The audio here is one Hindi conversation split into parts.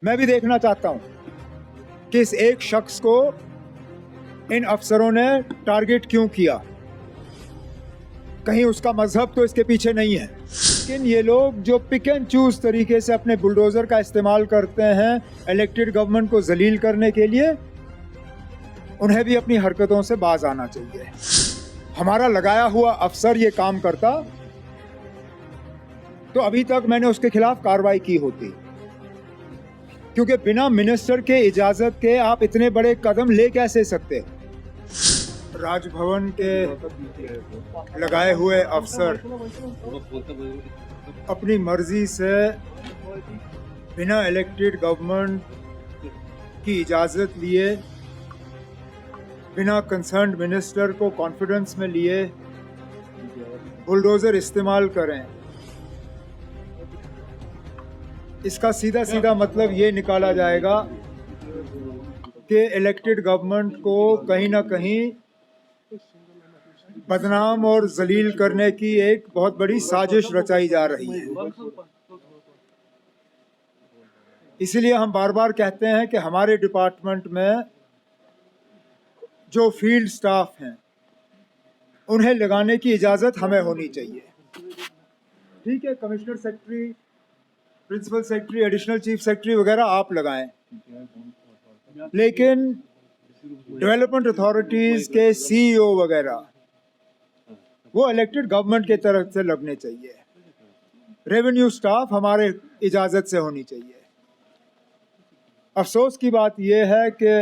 मैं भी देखना चाहता हूं कि इस एक शख्स को इन अफसरों ने टारगेट क्यों किया। कहीं उसका मजहब तो इसके पीछे नहीं है, लेकिन ये लोग जो पिक एंड चूज तरीके से अपने बुलडोजर का इस्तेमाल करते हैं इलेक्टेड गवर्नमेंट को जलील करने के लिए, उन्हें भी अपनी हरकतों से बाज आना चाहिए। हमारा लगाया हुआ अफसर ये काम करता तो अभी तक मैंने उसके खिलाफ कार्रवाई की होती, क्योंकि बिना मिनिस्टर के इजाजत के आप इतने बड़े कदम ले कैसे सकते हो। राजभवन के लगाए हुए अफसर अपनी मर्जी से बिना इलेक्टेड गवर्नमेंट की इजाजत लिए, बिना कंसर्न्ड मिनिस्टर को कॉन्फिडेंस में लिए बुलडोजर इस्तेमाल करें। इसका सीधा सीधा मतलब ये निकाला जाएगा कि इलेक्टेड गवर्नमेंट को कहीं ना कहीं बदनाम और जलील करने की एक बहुत बड़ी साजिश रचाई जा रही है। इसलिए हम बार बार कहते हैं कि हमारे डिपार्टमेंट में जो फील्ड स्टाफ हैं उन्हें लगाने की इजाज़त हमें होनी चाहिए। ठीक है, commissioner secretary, principal secretary, additional chief secretary वगैरह आप लगाएं, लेकिन डेवलपमेंट अथॉरिटीज़ के सीईओ वगैरह वो इलेक्टेड गवर्नमेंट के तरफ से लगने चाहिए। रेवेन्यू स्टाफ हमारे इजाज़त से होनी चाहिए। अफसोस की बात यह है कि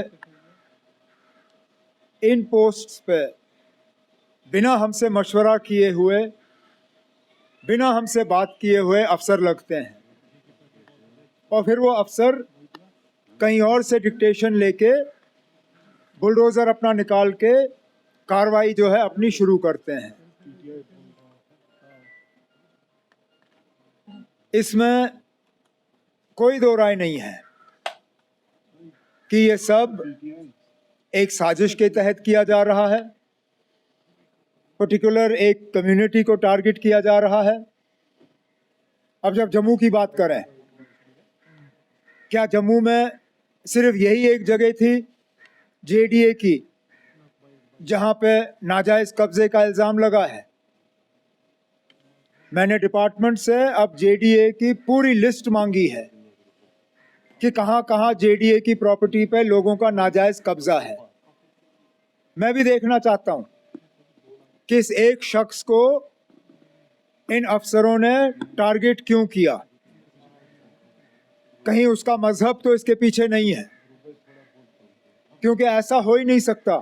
इन पोस्ट्स पे बिना हमसे मशवरा किए हुए, बिना हमसे बात किए हुए अफसर लगते हैं और फिर वो अफसर कहीं और से डिक्टेशन लेके बुलडोज़र अपना निकाल के कार्रवाई जो है अपनी शुरू करते हैं। इसमें कोई दो राय नहीं है कि ये सब एक साजिश के तहत किया जा रहा है, पर्टिकुलर एक कम्युनिटी को टारगेट किया जा रहा है। अब जब जम्मू की बात करें, क्या जम्मू में सिर्फ यही एक जगह थी जेडीए की जहां पे नाजायज कब्जे का इल्ज़ाम लगा है? मैंने डिपार्टमेंट से अब जेडीए की पूरी लिस्ट मांगी है कि कहां कहां जेडीए की प्रॉपर्टी पे लोगों का नाजायज कब्जा है। मैं भी देखना चाहता हूं कि इस एक शख्स को इन अफसरों ने टारगेट क्यों किया। कहीं उसका मजहब तो इसके पीछे नहीं है, क्योंकि ऐसा हो ही नहीं सकता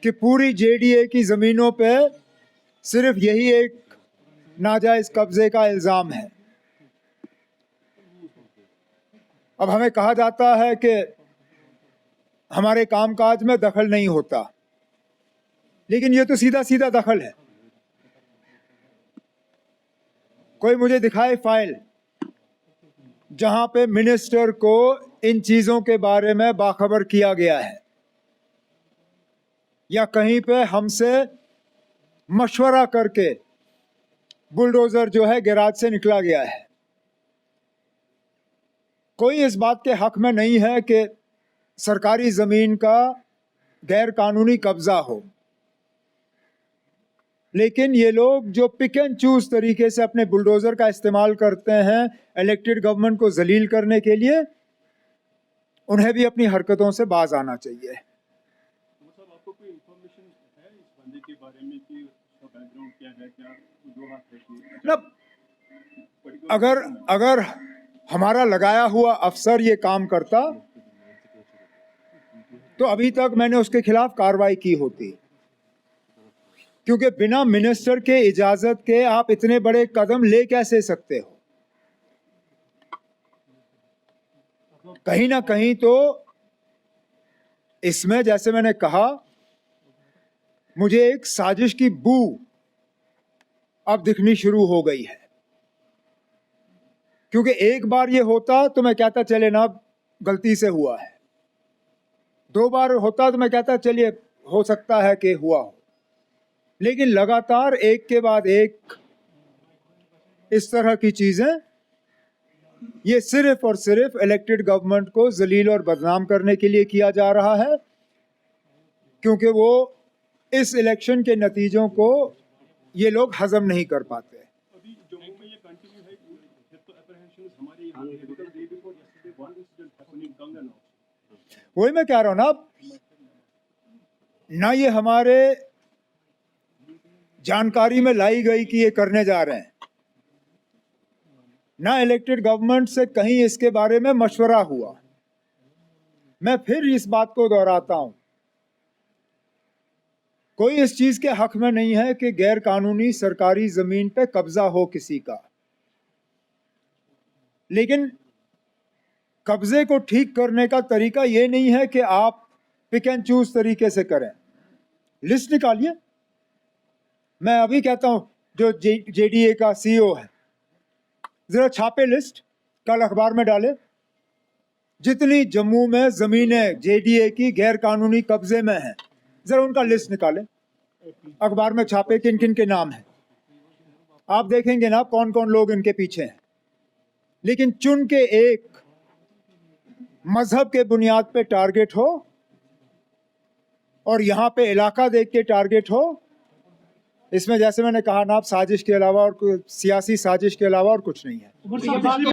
कि पूरी जेडीए की ज़मीनों पे सिर्फ यही एक नाजायज कब्जे का इल्ज़ाम है। अब हमें कहा जाता है कि हमारे कामकाज में दखल नहीं होता, लेकिन ये तो सीधा सीधा दखल है। कोई मुझे दिखाए फाइल जहां पे मिनिस्टर को इन चीज़ों के बारे में बाखबर किया गया है या कहीं पे हमसे मशवरा करके बुलडोज़र जो है गैराज से निकला गया है। कोई इस बात के हक में नहीं है कि सरकारी ज़मीन का गैर कानूनी कब्ज़ा हो, लेकिन ये लोग जो पिक एंड चूज तरीके से अपने बुलडोज़र का इस्तेमाल करते हैं इलेक्टेड गवर्नमेंट को जलील करने के लिए, उन्हें भी अपनी हरकतों से बाज आना चाहिए। आपको कोई इंफॉर्मेशन है इस बंदे के बारे में कि उसका बैकग्राउंड क्या है, क्या दो हाथ है? अगर हमारा लगाया हुआ अफसर ये काम करता तो अभी तक मैंने उसके खिलाफ कार्रवाई की होती, क्योंकि बिना मिनिस्टर के इजाजत के आप इतने बड़े कदम ले कैसे सकते हो। कहीं ना कहीं तो इसमें, जैसे मैंने कहा, मुझे एक साजिश की बू अब दिखनी शुरू हो गई है। क्योंकि एक बार ये होता तो मैं कहता चले ना गलती से हुआ है, दो बार होता तो मैं कहता चलिए हो सकता है कि हुआ हो, लेकिन लगातार एक के बाद एक इस तरह की चीजें ये सिर्फ और सिर्फ इलेक्टेड गवर्नमेंट को जलील और बदनाम करने के लिए किया जा रहा है, क्योंकि वो इस इलेक्शन के नतीजों को ये लोग हजम नहीं कर पाते। अभी जम्मू में ये कंटिन्यू है, फिर तो अप्रहेंशन हमारे यहाँ है, because day before yesterday one incident happened in कंगन हाउस। वही मैं कह रहा हूं ना ये हमारे जानकारी में लाई गई कि ये करने जा रहे हैं, ना इलेक्टेड गवर्नमेंट से कहीं इसके बारे में मशवरा हुआ। मैं फिर इस बात को दोहराता हूं, कोई इस चीज के हक में नहीं है कि गैर कानूनी सरकारी जमीन पे कब्जा हो किसी का, लेकिन कब्जे को ठीक करने का तरीका ये नहीं है कि आप पिक एंड चूज तरीके से करें। लिस्ट निकालिए। मैं अभी कहता हूं, जो जेडीए का सीईओ है, जरा छापे लिस्ट, कल अखबार में डाले, जितनी जम्मू में जमीनें जेडीए की गैर कानूनी कब्जे में हैं, जरा उनका लिस्ट निकाले, अखबार में छापे किन किन के नाम हैं। आप देखेंगे ना कौन कौन लोग इनके पीछे हैं। लेकिन चुन के एक मजहब के बुनियाद पे टारगेट हो और यहां पे इलाका देख के टारगेट हो, इसमें जैसे मैंने कहा ना, आप साजिश के अलावा और सियासी साजिश के अलावा और कुछ नहीं है।